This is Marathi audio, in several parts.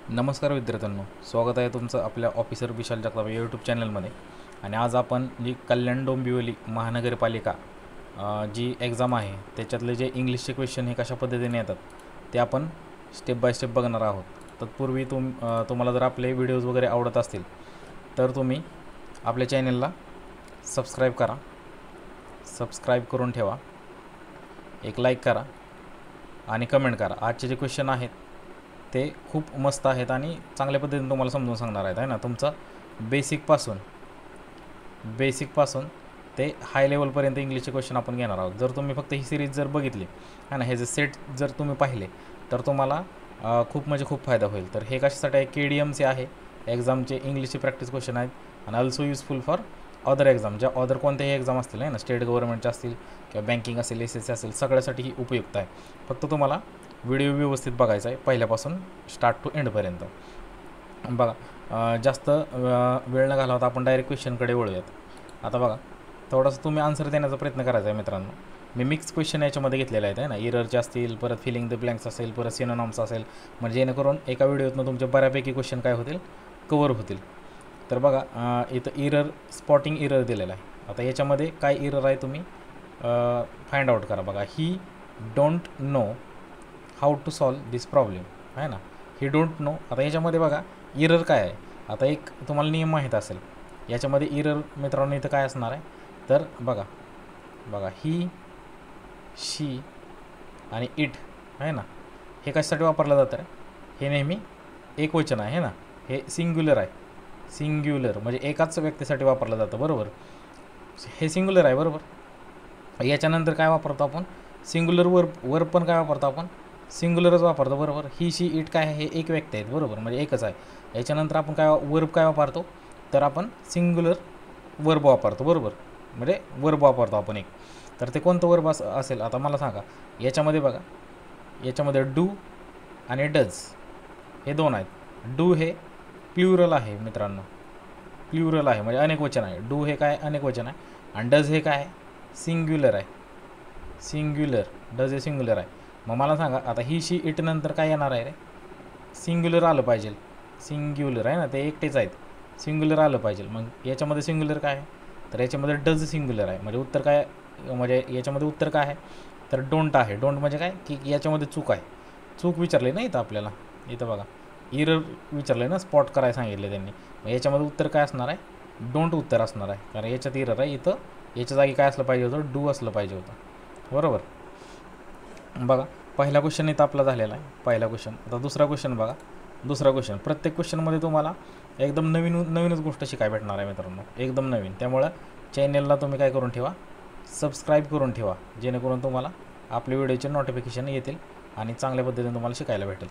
नमस्कार विद्यार्थ्यांनो, स्वागत आहे तुमचं आपल्या ऑफिसर विशाल जगताप या यूट्यूब चॅनलमध्ये. आणि आज आपण जी कल्याण डोंबिवली महानगरपालिका जी एक्झाम आहे त्याच्यातले जे इंग्लिशचे क्वेश्चन हे कशा पद्धतीने येतात ते आपण स्टेप बाय स्टेप बघणार आहोत. तत्पूर्वी तुम्हाला जर आपले व्हिडिओज वगैरे आवडत असतील तर तुम्ही आपल्या चॅनलला सबस्क्राईब करा, सबस्क्राईब करून ठेवा, एक लाईक करा आणि कमेंट करा. आजचे जे क्वेश्चन आहेत ते खूप मस्त आहेत आणि चांगल्या पद्धतीने तुम्हाला समजून सांगणार आहेत आहे ना. तुमचं बेसिकपासून ते हाय लेवलपर्यंत इंग्लिशचे क्वेश्चन आपण घेणार आहोत. जर तुम्ही फक्त ही सिरीज जर बघितली आहे ना, हे जे सेट जर तुम्ही पाहिले तर तुम्हाला खूप फायदा होईल. तर हे कशासाठी आहे, KDMचे आहे, एक्झामचे इंग्लिशचे प्रॅक्टिस क्वेश्चन आहेत आणि also useful for other exam, ज्या अदर कोणत्याही एक्झाम असतील आहे ना, स्टेट गव्हर्नमेंटचे असतील किंवा बँकिंग असेल, SSC असेल, सगळ्यासाठी ही उपयुक्त आहे. फक्त तुम्हाला व्हिडिओ व्यवस्थित बघायचा आहे पहिल्यापासून स्टार्ट टू एंडपर्यंत. बघा, जास्त वेळ न घालवता आपण डायरेक्ट क्वेश्चनकडे वळूयात. आता बघा, थोडंसं तुम्ही आन्सर देण्याचा प्रयत्न करायचा आहे मित्रांनो. मी मिक्स क्वेश्चन याच्यामध्ये घेतलेले आहेत आहे ना, इररचे असतील, परत फिलिंग द ब्लँक्स असेल, परत सिनोनॉम्स असेल, म्हणजे जेणेकरून एका व्हिडिओतनं तुमचे बऱ्यापैकी क्वेश्चन काय होतील, कवर होतील. तर बघा, इथं स्पॉटिंग इरर दिलेला आहे. आता याच्यामध्ये काय इरर आहे तुम्ही फाइंड आउट करा. बघा, he don't know how to solve this problem आहे ना, ही डोंट नो. आता याच्यामध्ये बघा इरर काय आहे. आता एक तुम्हाला नियम माहीत असेल याच्यामध्ये इरर मित्रांनो इथं काय असणार आहे. तर बघा ही, शी आणि इट आहे ना, हे कशासाठी वापरलं जातं आहे, हे नेहमी एकवचन आहे ना, हे सिंग्युलर आहे. सिंग्युलर म्हणजे एकाच व्यक्तीसाठी वापरलं जातं, बरोबर. हे सिंग्युलर आहे, बरोबर. याच्यानंतर काय वापरतो आपण, सिंग्युलर वर्ब पण काय वापरतो आपण, सिंग्युलरच वापरतो, बरोबर. ही, शी, इट काय आहे, हे एक व्यक्ती आहेत, बरोबर, म्हणजे एकच आहे. याच्यानंतर आपण वर्ब काय वापरतो, तर आपण सिंग्युलर वर्ब वापरतो, बरोबर, म्हणजे वर्ब वापरतो आपण एक. तर ते कोणतं वर्ब असेल आता मला सांगा. याच्यामध्ये बघा, याच्यामध्ये डू आणि डज हे दोन आहेत. डू हे प्ल्युरल आहे मित्रांनो, प्ल्युरल आहे म्हणजे अनेक वचन आहे. डू हे काय अनेक वचन आहे आणि डज हे काय आहे, सिंग्युलर आहे. सिंग्युलर, डज हे सिंग्युलर आहे. मग मला सांगा आता ही, शी, इट नंतर काय येणार आहे रे, सिंग्युलर आलं पाहिजे. सिंग्युलर आहे ना, ते एकटेच आहेत, सिंग्युलर आलं पाहिजे. मग याच्यामध्ये सिंग्युलर काय आहे, तर याच्यामध्ये डज सिंग्युलर आहे. म्हणजे उत्तर काय, म्हणजे याच्यामध्ये उत्तर काय आहे, तर डोंट आहे. डोंट म्हणजे काय की याच्यामध्ये चूक आहे, चूक विचारली ना इथं आपल्याला. इथं बघा इरर विचारलं ना, स्पॉट करायला सांगितलं त्यांनी. मग याच्यामध्ये उत्तर काय असणार आहे, डोंट उत्तर असणार आहे, कारण याच्यात इरर आहे. इथं याच्या जागी काय असलं पाहिजे होतं, डू असलं पाहिजे होतं, बरोबर. बघा, पहिला क्वेश्चन इथं आपला झालेला आहे, पहिला क्वेश्चन. आता दुसरा क्वेश्चन बघा. दुसरा क्वेश्चन, प्रत्येक क्वेश्चनमध्ये तुम्हाला एकदम नवीनच गोष्ट शिकायला भेटणार आहे मित्रांनो, एकदम नवीन. त्यामुळं चॅनलला तुम्ही काय करून ठेवा, सबस्क्राईब करून ठेवा, जेणेकरून तुम्हाला आपल्या व्हिडिओचे नोटिफिकेशन येतील आणि चांगल्या पद्धतीने तुम्हाला शिकायला भेटेल.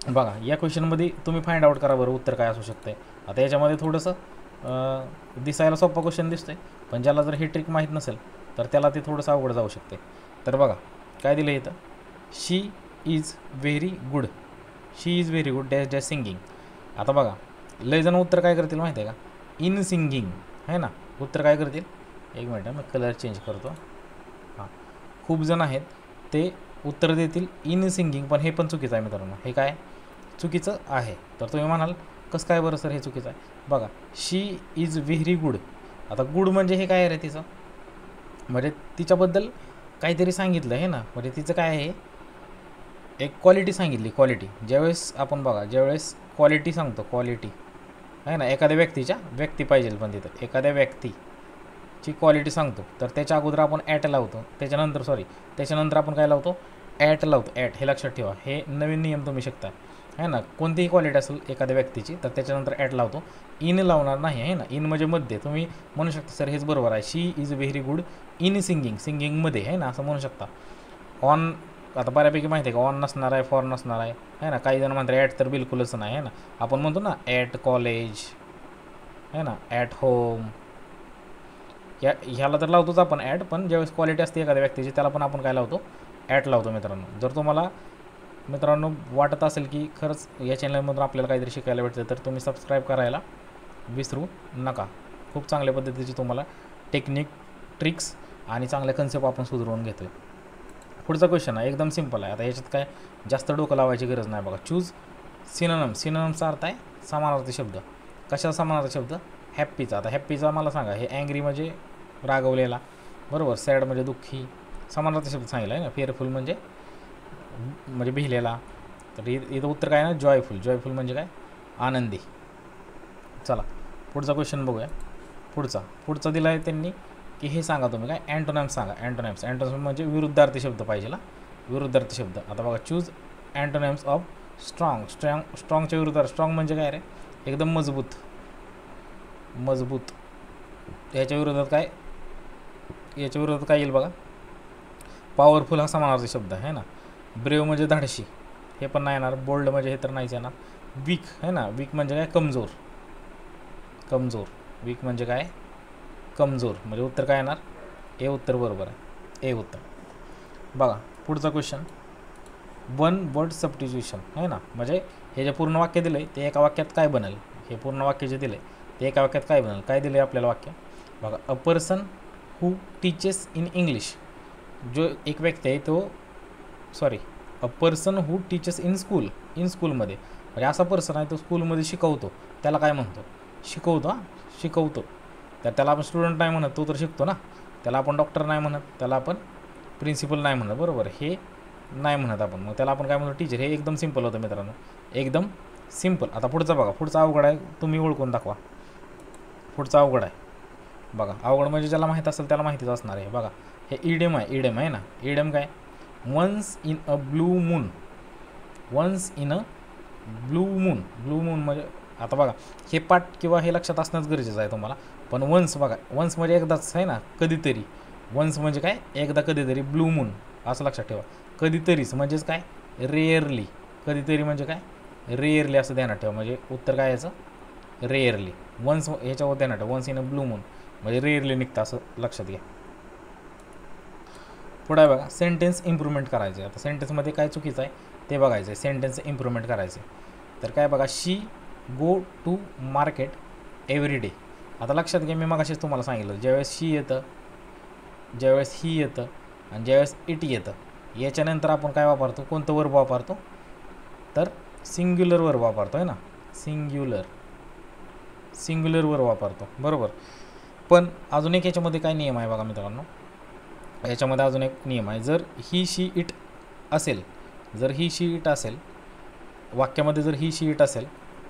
बघा, या क्वेश्चनमध्ये तुम्ही फाइंड आउट करा बरं उत्तर काय असू शकते. आता याच्यामध्ये थोडंसं दिसायला सोपा क्वेश्चन दिसतोय, पण ज्याला जर ही ट्रिक माहीत नसेल तर त्याला ते थोडंसं अवघड जाऊ शकते. तर बघा काय दिलं इथं, she is very good, she is very good dash dash singing. आता बघा, लय जण उत्तर काय करतील माहिती आहे का, इन सिंगिंग आहे ना. उत्तर काय करतील, एक मिनिट मी कलर चेंज करतो. हां, खूप जण आहेत ते उत्तर देतील इन सिंगिंग, पण हे पण चुकीचं आहे मित्रांनो. हे काय चुकीचं आहे, तर तुम्ही म्हणाल कसं काय बरं सर हे चुकीचं आहे. बघा, शी इज व्हेरी गुड. आता गुड म्हणजे हे काय आहे रे तिचं, म्हणजे तिच्याबद्दल काहीतरी सांगितलं आहे ना, म्हणजे तिचं काय आहे, एक क्वालिटी सांगितली, क्वालिटी. ज्यावेळेस आपण बघा, ज्यावेळेस क्वालिटी सांगतो, क्वालिटी आहे ना, एखाद्या व्यक्ती पाहिजे, पण तिथं एखाद्या व्यक्तीची क्वालिटी सांगतो तर त्याच्या अगोदर आपण ॲट लावतो, त्याच्यानंतर आपण काय लावतो, ॲट लावतो. ॲट हे लक्षात ठेवा, हे नवीन नियम तुम्ही शिकता आहे ना. कोणतीही क्वालिटी असेल एखाद्या व्यक्तीची तर त्याच्यानंतर ॲट लावतो, इन लावणार नाही आहे ना. इन म्हणजे मध्ये. तुम्ही म्हणू शकता सर हेच बरोबर आहे, she is very good in singing, सिंगिंगमध्ये आहे ना, असं म्हणू शकता. ऑन आता बऱ्यापैकी माहिती आहे का, ऑन नसणार आहे, फॉर नसणार आहे ना. काही जण म्हणतात ॲट तर बिलकुलच नाही आहे ना. आपण म्हणतो ना ॲट कॉलेज आहे ना, ॲट होम, ह्याला तर लावतोच आपण ॲट, पण ज्यावेळेस क्वालिटी असते एखाद्या व्यक्तीची त्याला पण आपण काय लावतो, ॲट लावतो मित्रांनो. जर तुम्हाला मित्रांनो वाटत असेल की खरंच या चॅनलमधून आपल्याला काहीतरी शिकायला भेटतं तर तुम्ही सबस्क्राईब करायला विसरू नका. खूप चांगल्या पद्धतीची तुम्हाला टेक्निक, ट्रिक्स आणि चांगल्या कन्सेप्ट आपण सुधारून घेतो आहे. पुढचा क्वेश्चन आहे एकदम सिंपल आहे. आता याच्यात काय जास्त डोकं लावायची गरज नाही. बघा, चूज सिनोनमचा अर्थ आहे समानार्थी शब्द. कशाचा समानार्थी शब्द? हॅप्पीचा. आता हॅप्पीचा मला सांगा. हे अँग्री म्हणजे रागवलेला, बरोबर. सॅड म्हणजे दुःखी, समानार्थी शब्द सांगितला आहे ना. फेअरफुल म्हणजे भिलेला. तर इथं उत्तर काय ना, जॉयफुल. जॉयफुल म्हणजे काय? आनंदी. चला पुढचा क्वेश्चन बघूया. पुढचा दिला आहे त्यांनी की हे सांगा तुम्ही काय अँटोनॅम्स सांगा. अँटोनॅम्स म्हणजे विरुद्धार्थी शब्द पाहिजे ना, विरुद्धार्थी शब्द. आता बघा, चूज अँटोनॅम्स ऑफ स्ट्रॉंग. स्ट्रॉंगच्या विरुद्धार्थ. स्ट्रॉंग म्हणजे काय रे? एकदम मजबूत. याच्या विरोधात काय येईल बघा? पॉवरफुल हा समानार्थी शब्द आहे ना. ब्रेव म्हणजे धाडशी, हे पण नाही येणार. बोल्ड म्हणजे हे तर नाहीच येणार. वीक आहे ना. वीक म्हणजे काय? कमजोर. वीक म्हणजे काय? कमजोर. म्हणजे उत्तर काय येणार? ए उत्तर बरोबर आहे. ए उत्तर. बघा पुढचा क्वेश्चन. वन वर्ड सबस्टिट्यूशन आहे ना. म्हणजे हे जे पूर्ण वाक्य दिलं आहे ते एका वाक्यात काय बनेल? हे पूर्ण वाक्य जे दिलं आहे ते एका वाक्यात काय बनेल? काय दिलं आहे आपल्याला वाक्य? बघा, a person who teaches in English. जो एक व्यक्ती आहे तो a person who teaches in स्कूलमध्ये. म्हणजे असा पर्सन आहे तो स्कूलमध्ये शिकवतो, त्याला काय म्हणतो? शिकवतो. तर त्याला आपण स्टुडंट नाही म्हणत, तो तर शिकतो ना. त्याला आपण डॉक्टर नाही म्हणत, त्याला आपण प्रिन्सिपल नाही म्हणत, बरोबर. हे नाही म्हणत आपण, मग त्याला आपण काय म्हणतो? टीचर. हे एकदम सिम्पल होतं मित्रांनो, एकदम सिम्पल. आता पुढचा बघा. पुढचा अवघड आहे, तुम्ही ओळखून दाखवा. पुढचा अवघड आहे बघा. अवघड म्हणजे ज्याला माहीत असेल त्याला माहितीच असणार आहे. बघा, हे इडियम आहे ना. इडियम काय? Once in a blue moon. Blue moon म्हणजे आता बघा, हे पाठ किंवा हे लक्षात असणंच गरजेचं आहे तुम्हाला. पण वन्स बघा, वन्स म्हणजे एकदाच आहे ना, कधीतरी. वन्स म्हणजे काय? एकदा, कधीतरी. ब्लू मून असं लक्षात ठेवा. कधीतरीच म्हणजेच काय? रेअरली. कधीतरी म्हणजे काय? रेअरली असं ध्यानात ठेवा. म्हणजे उत्तर काय याचं? रेअरली. वन्स ह्याच्यावर ध्यानात ठेवा. Once in a blue moon म्हणजे रेअरली निघतं असं लक्षात घ्या. पुढे बघा, सेंटेन्स इम्प्रूव्हमेंट करायचं आहे. आता सेंटेन्समध्ये काय चुकीचं आहे ते बघायचं आहे. सेंटेन्स इम्प्रूव्हमेंट करायचं आहे. तर काय बघा, she go to market every day. आता लक्षात घ्या, मी मगाशीच तुम्हाला सांगितलं, ज्यावेळेस शी येतं, ज्यावेळेस ही येतं आणि ज्यावेळेस इट येतं, याच्यानंतर आपण काय वापरतो? कोणतं वर्ब वापरतो? तर सिंग्युलर वर्ब वापरतो आहे ना. सिंग्युलर वर्ब वापरतो, बरोबर. पण अजून एक याच्यामध्ये काय नियम आहे बघा मित्रांनो. याच्यामध्ये अजून एक नियम आहे. जर ही शी इट असेल, वाक्यामध्ये जर ही शी इट असेल,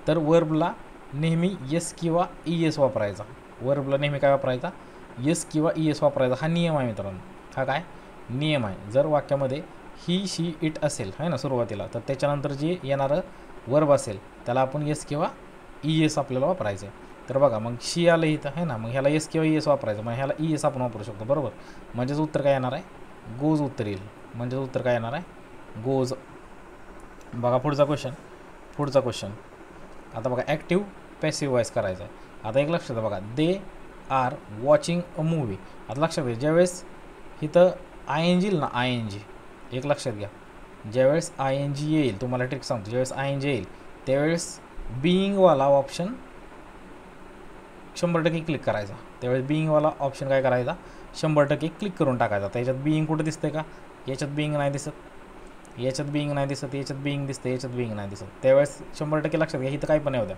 तर वर्बला नेहमी यस किंवा ई एस वापरायचा. वर्बला नेहमी काय वापरायचा? यस किंवा ई एस वापरायचा. हा नियम आहे मित्रांनो. हा काय नियम आहे? जर वाक्यामध्ये ही शी इट असेल आहे ना सुरुवातीला, तर त्याच्यानंतर जे येणारं वर्ब असेल त्याला आपण यस किंवा ई एस आपल्याला वापरायचं आहे. तर बघा, मग शी आलं इथं आहे ना, मग ह्याला यस किंवा ई एस वापरायचं. मग ह्याला ई एस आपण वापरू शकतो, बरोबर. म्हणजेच उत्तर काय येणार आहे? गोज उत्तर येईल. म्हणजेच उत्तर काय येणार आहे? गोज. बघा पुढचा क्वेश्चन. आता बघा, ॲक्टिव्ह पॅसिव्ह वॉइस करायचा आहे. आता एक लक्षात बघा, they are watching a movie. आता लक्षात घ्या, ज्यावेळेस इथं आय एन जी येईल ना, आय एन जी, एक लक्षात घ्या, ज्यावेळेस आय एन जी येईल, तुम्हाला ट्रिक सांगतो, ज्यावेळेस आय एन जी येईल त्यावेळेस बिईंगवाला ऑप्शन 100% क्लिक करायचा. त्यावेळेस बिईंगवाला ऑप्शन काय करायचा? 100% क्लिक करून टाकायचा. त्याच्यात बिईंग कुठं दिसतंय का? याच्यात बिईंग नाही दिसत, याच्यात बिईंग नाही दिसत, याच्यात बिईंग दिसतं, याच्यात बिईंग नाही दिसत. त्यावेळेस 100% लक्षात घ्या, इथं काय पण येऊ द्या,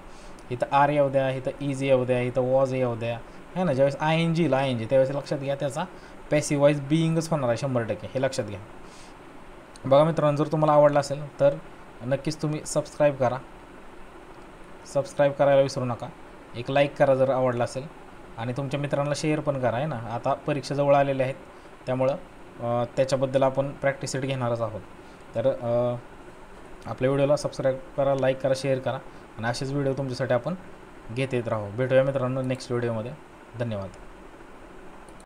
इथं आर येऊ द्या, इथं इज येऊ द्या, इथं वॉज येऊ द्या, है ना. ज्यावेळेस आय एन जी त्यावेळेस लक्षात घ्या त्याचा पॅसिव्ह वॉइस बिईंगच होणार आहे 100%, हे लक्षात घ्या. बघा मित्रांनो, जर तुम्हाला आवडलं असेल तर नक्कीच तुम्ही सबस्क्राईब करायला विसरू नका. एक लाईक करा जर आवडलं असेल, आणि तुमच्या मित्रांना शेअर पण करा आहे ना. आता परीक्षा जवळ आलेल्या आहेत, त्यामुळं त्याच्याबद्दल आपण प्रॅक्टिस सेट घेणारच आहोत. तर आपल्या व्हिडिओला सबस्क्राईब करा, लाईक करा, शेअर करा, आणि असेच व्हिडिओ तुमच्यासाठी आपण घेत येत राहू. भेटूया मित्रांनो नेक्स्ट व्हिडिओमध्ये. धन्यवाद.